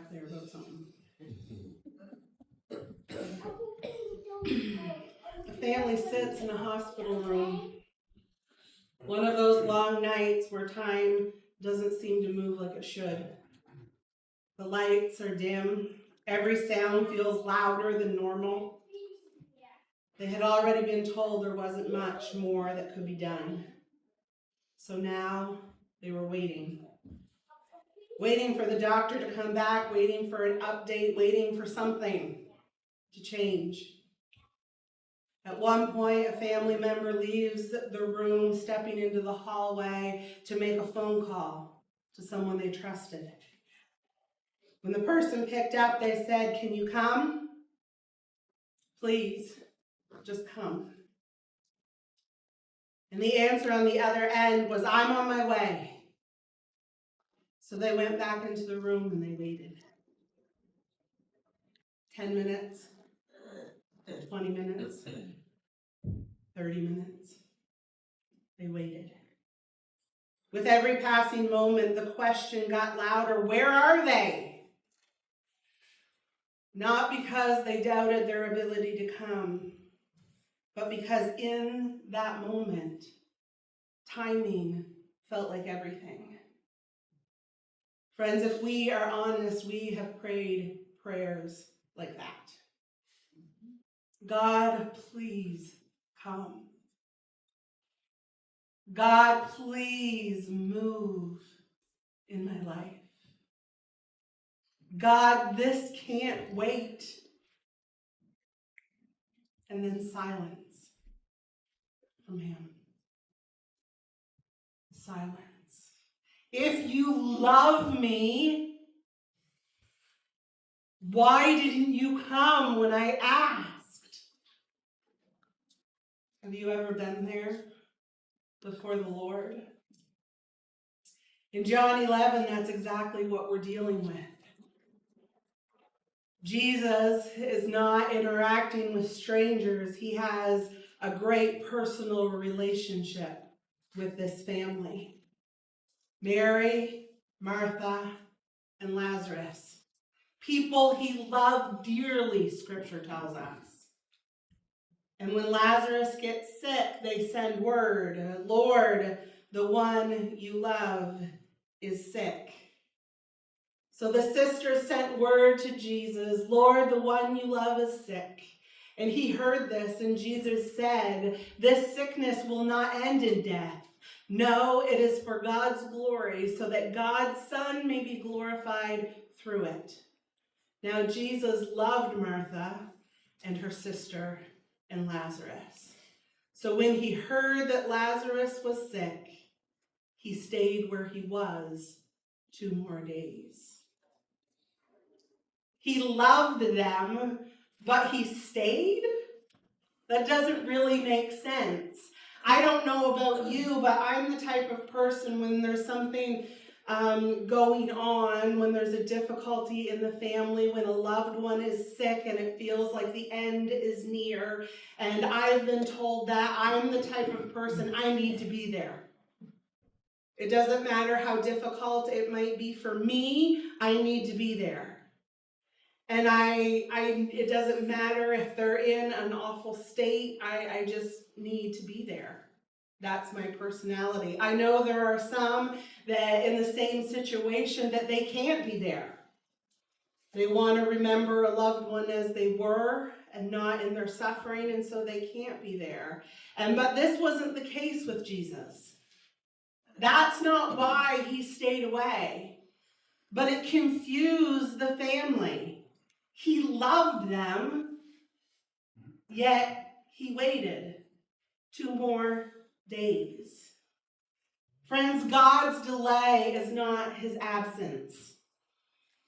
back there about something. A family sits in a hospital room. One of those long nights where time doesn't seem to move like it should. The lights are dim. Every sound feels louder than normal. They had already been told there wasn't much more that could be done. So now they were waiting. Waiting for the doctor to come back, waiting for an update, waiting for something to change. At one point, a family member leaves the room, stepping into the hallway to make a phone call to someone they trusted. When the person picked up, they said, "Can you come? Please, just come." And the answer on the other end was, "I'm on my way." So they went back into the room and they waited. 10 minutes, 20 minutes, 30 minutes. They waited. With every passing moment, the question got louder, where are they? Not because they doubted their ability to come, but because in that moment, timing felt like everything. Friends, if we are honest, we have prayed prayers like that. God, please come. God, please move in my life. God, this can't wait. And then silence from him. Silence. If you love me, why didn't you come when I asked? Have you ever been there before the Lord? In John 11, that's exactly what we're dealing with. Jesus is not interacting with strangers. He has a great personal relationship with this family. Mary, Martha, and Lazarus. People he loved dearly, Scripture tells us. And when Lazarus gets sick, they send word, "Lord, the one you love is sick." So the sisters sent word to Jesus, "Lord, the one you love is sick." And he heard this, and Jesus said, "This sickness will not end in death. No, it is for God's glory, so that God's Son may be glorified through it." Now Jesus loved Martha and her sister and Lazarus. So when he heard that Lazarus was sick, he stayed where he was 2 more days. He loved them, but he stayed? That doesn't really make sense. I don't know about you, but I'm the type of person when there's something going on, when there's a difficulty in the family, when a loved one is sick and it feels like the end is near, and I've been told that, I'm the type of person, I need to be there. It doesn't matter how difficult it might be for me, I need to be there. And it doesn't matter if they're in an awful state, I just need to be there. That's my personality. I know there are some that in the same situation that they can't be there. They want to remember a loved one as they were and not in their suffering, and so they can't be there. But this wasn't the case with Jesus. That's not why he stayed away. But it confused the family. He loved them, yet he waited 2 more days. Friends, God's delay is not his absence.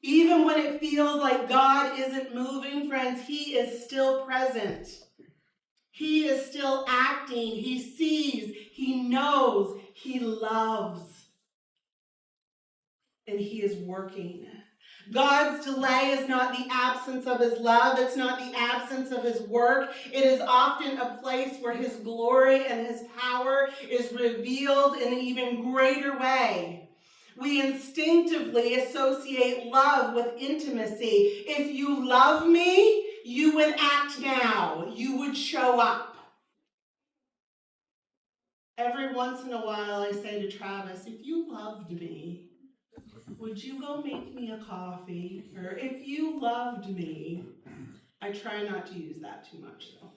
Even when it feels like God isn't moving, friends, he is still present. He is still acting. He sees, he knows, he loves, and he is working. God's delay is not the absence of his love. It's not the absence of his work. It is often a place where his glory and his power is revealed in an even greater way. We instinctively associate love with intimacy. If you love me, you would act now. You would show up. Every once in a while, I say to Travis, if you loved me, would you go make me a coffee? Or if you loved me, I try not to use that too much, though.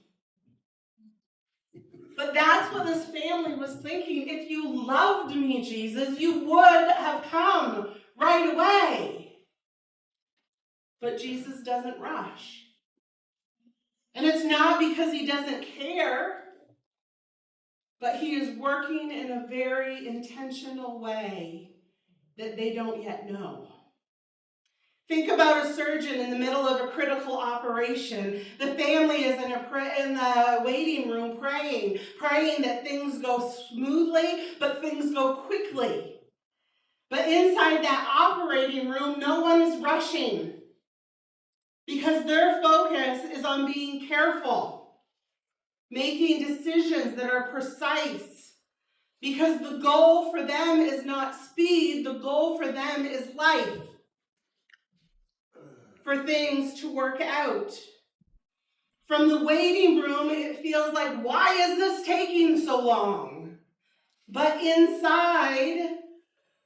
But that's what this family was thinking. If you loved me, Jesus, you would have come right away. But Jesus doesn't rush. And it's not because he doesn't care, but he is working in a very intentional way that they don't yet know. Think about a surgeon in the middle of a critical operation. The family is in the waiting room praying that things go smoothly, but things go quickly. But inside that operating room, no one is rushing because their focus is on being careful, making decisions that are precise, because the goal for them is not speed, the goal for them is life. For things to work out. From the waiting room, it feels like, why is this taking so long? But inside,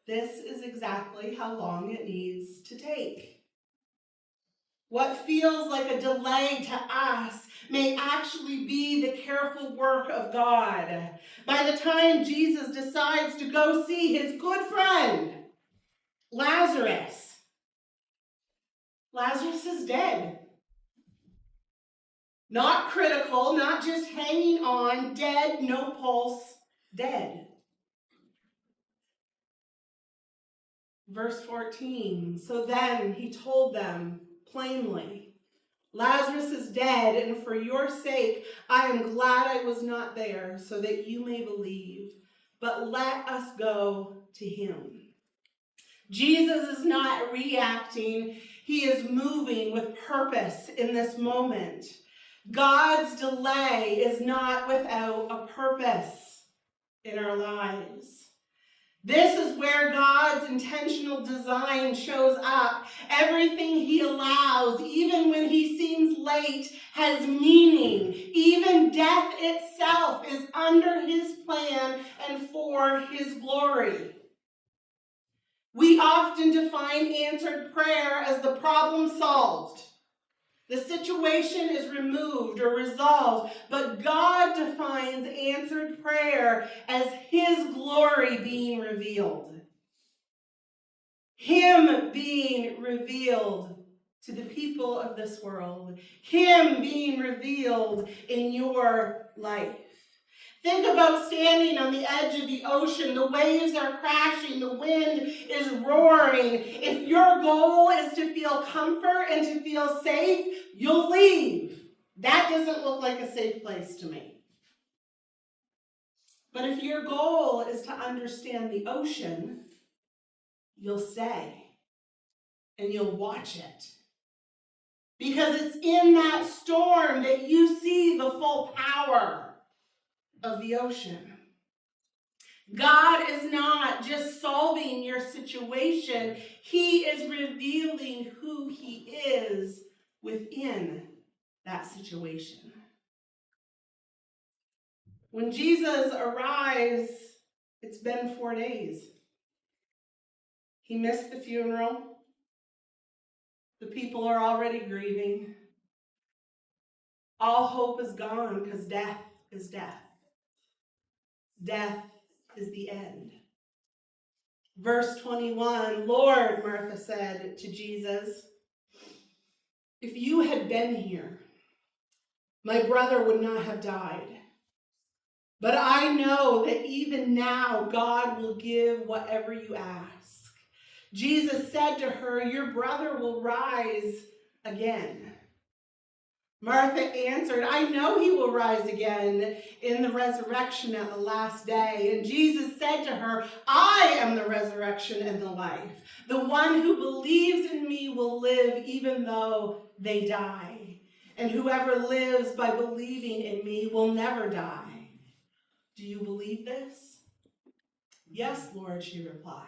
this is exactly how long it needs to take. What feels like a delay to us may actually be the careful work of God. By the time Jesus decides to go see his good friend, Lazarus is dead. Not critical, not just hanging on, dead, no pulse, dead. Verse 14, so then he told them plainly, Lazarus is dead, and for your sake I am glad I was not there, so that you may believe. But let us go to him. Jesus is not reacting, he is moving with purpose in this moment. God's delay is not without a purpose in our lives. This is where God's intentional design shows up. Everything he allows, even when he seems late, has meaning. Even death itself is under his plan and for his glory. We often define answered prayer as the problem solved. The situation is removed or resolved, but God defines answered prayer as his glory being revealed. Him being revealed to the people of this world. Him being revealed in your life. Think about standing on the edge of the ocean. The waves are crashing. The wind is roaring. If your goal is to feel comfort and to feel safe, you'll leave. That doesn't look like a safe place to me. But if your goal is to understand the ocean, you'll stay and you'll watch it. Because it's in that storm that you see the full power of the ocean. God is not just solving your situation. He is revealing who he is within that situation. When Jesus arrives, it's been 4 days. He missed the funeral. The people are already grieving. All hope is gone because death is death. Death is the end. Verse 21, Lord, Martha said to Jesus, if you had been here, my brother would not have died. But I know that even now God will give whatever you ask. Jesus said to her, your brother will rise again. Martha answered, I know he will rise again in the resurrection at the last day. And Jesus said to her, I am the resurrection and the life. The one who believes in me will live even though they die. And whoever lives by believing in me will never die. Do you believe this? Yes, Lord, she replied.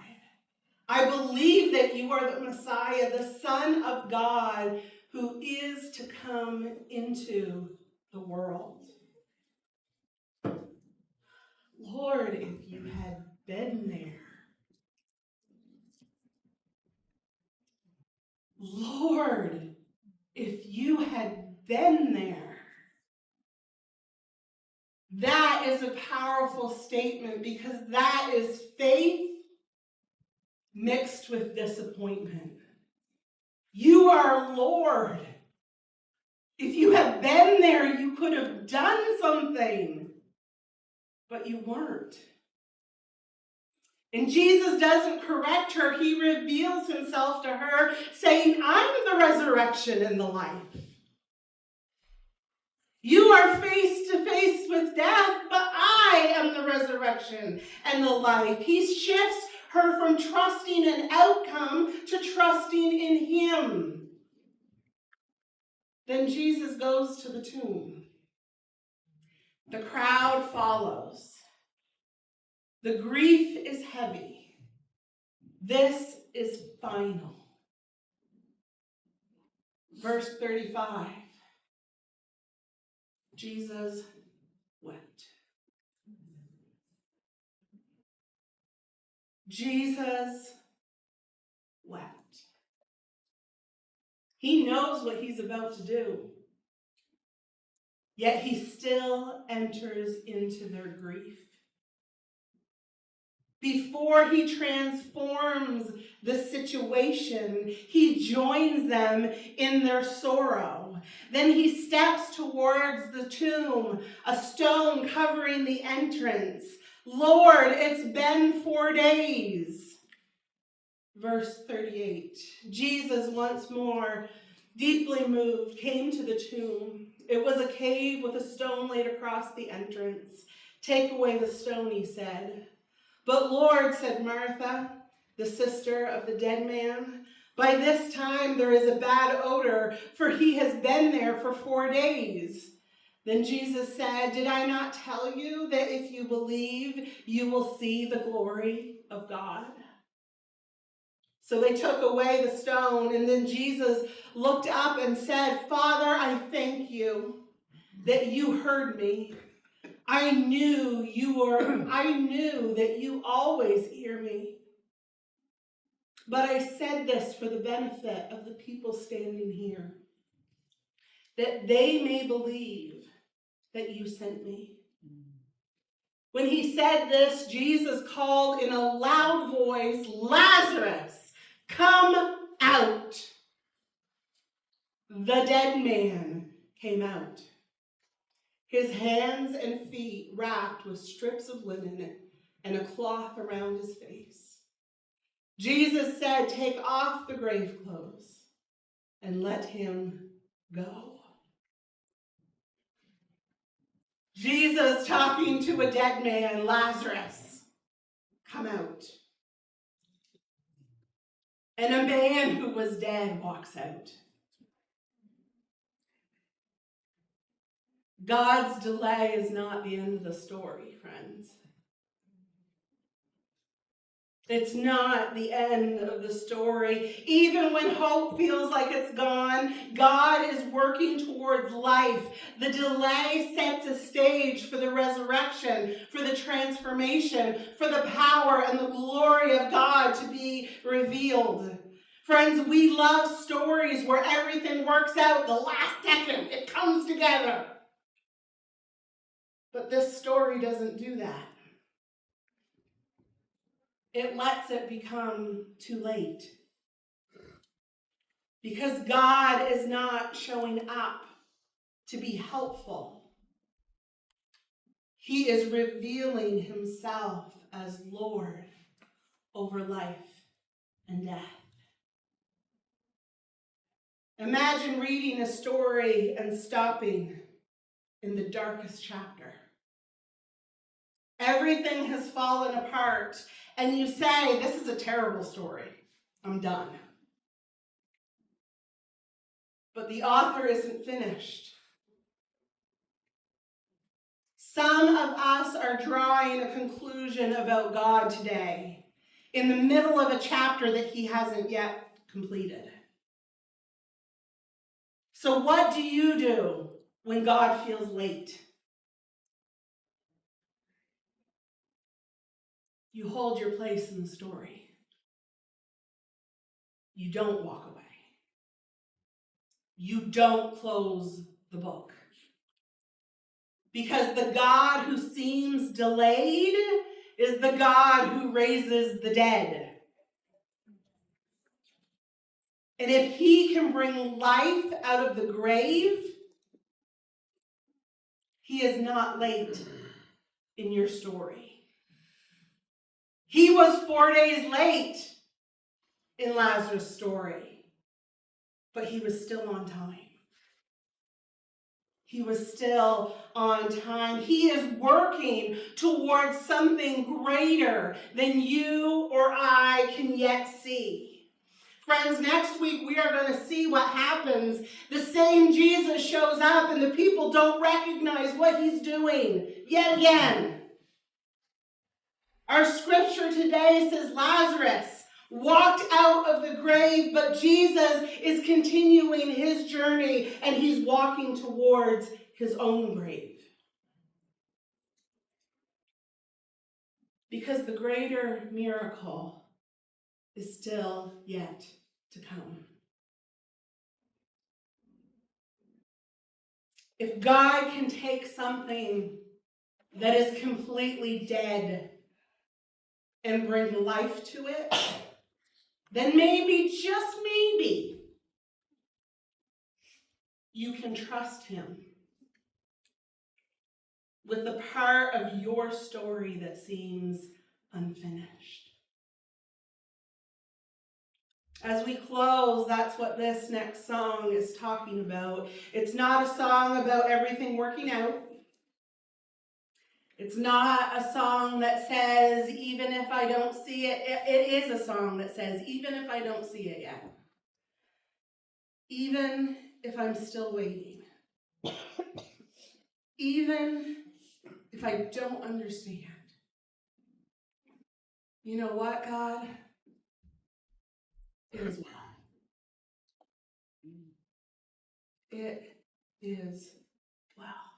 I believe that you are the Messiah, the Son of God, who is to come into the world. Lord, if you had been there. Lord, if you had been there. That is a powerful statement because that is faith mixed with disappointment. You are Lord. If you had been there, you could have done something, but you weren't. And Jesus doesn't correct her. He reveals himself to her, saying, I'm the resurrection and the life. You are face to face with death, but I am the resurrection and the life. He shifts her from trusting an outcome to trusting in him. Then Jesus goes to the tomb. The crowd follows. The grief is heavy. This is final. Verse 35. Jesus wept. Jesus wept. He knows what he's about to do. Yet he still enters into their grief. Before he transforms the situation, he joins them in their sorrow. Then he steps towards the tomb, a stone covering the entrance. Lord, it's been 4 days. Verse 38. Jesus, once more, deeply moved, came to the tomb. It was a cave with a stone laid across the entrance. Take away the stone, he said. But Lord, said Martha, the sister of the dead man, by this time there is a bad odor, for he has been there for 4 days. Then Jesus said, did I not tell you that if you believe, you will see the glory of God? So they took away the stone, and then Jesus looked up and said, Father, I thank you that you heard me. I knew that you always hear me. But I said this for the benefit of the people standing here, that they may believe that you sent me. When he said this, Jesus called in a loud voice, Lazarus, come out. The dead man came out, his hands and feet wrapped with strips of linen and a cloth around his face. Jesus said, take off the grave clothes and let him go. Jesus talking to a dead man, Lazarus, come out. And a man who was dead walks out. God's delay is not the end of the story, friends. It's not the end of the story. Even when hope feels like it's gone, God is working towards life. The delay sets a stage for the resurrection, for the transformation, for the power and the glory of God to be revealed. Friends, we love stories where everything works out the last second. It comes together. But this story doesn't do that. It lets it become too late. Because God is not showing up to be helpful. He is revealing himself as Lord over life and death. Imagine reading a story and stopping in the darkest chapter. Everything has fallen apart, and you say, this is a terrible story. I'm done. But the author isn't finished. Some of us are drawing a conclusion about God today. in the middle of a chapter that he hasn't yet completed. So what do you do when God feels late? You hold your place in the story. You don't walk away. You don't close the book. Because the God who seems delayed is the God who raises the dead. And if he can bring life out of the grave, he is not late in your story. He was 4 days late in Lazarus' story, but he was still on time. He was still on time. He is working towards something greater than you or I can yet see. Friends, next week we are going to see what happens. The same Jesus shows up and the people don't recognize what he's doing yet again. Our scripture today says Lazarus walked out of the grave, but Jesus is continuing his journey and he's walking towards his own grave. Because the greater miracle is still yet to come. If God can take something that is completely dead and bring life to it, then maybe, just maybe, you can trust him with the part of your story that seems unfinished. As we close, that's what this next song is talking about. It's not a song about everything working out. It's not a song that says, even if I don't see it. It is a song that says, even if I don't see it yet. Even if I'm still waiting. Even if I don't understand. You know what, God? It is well. It is well.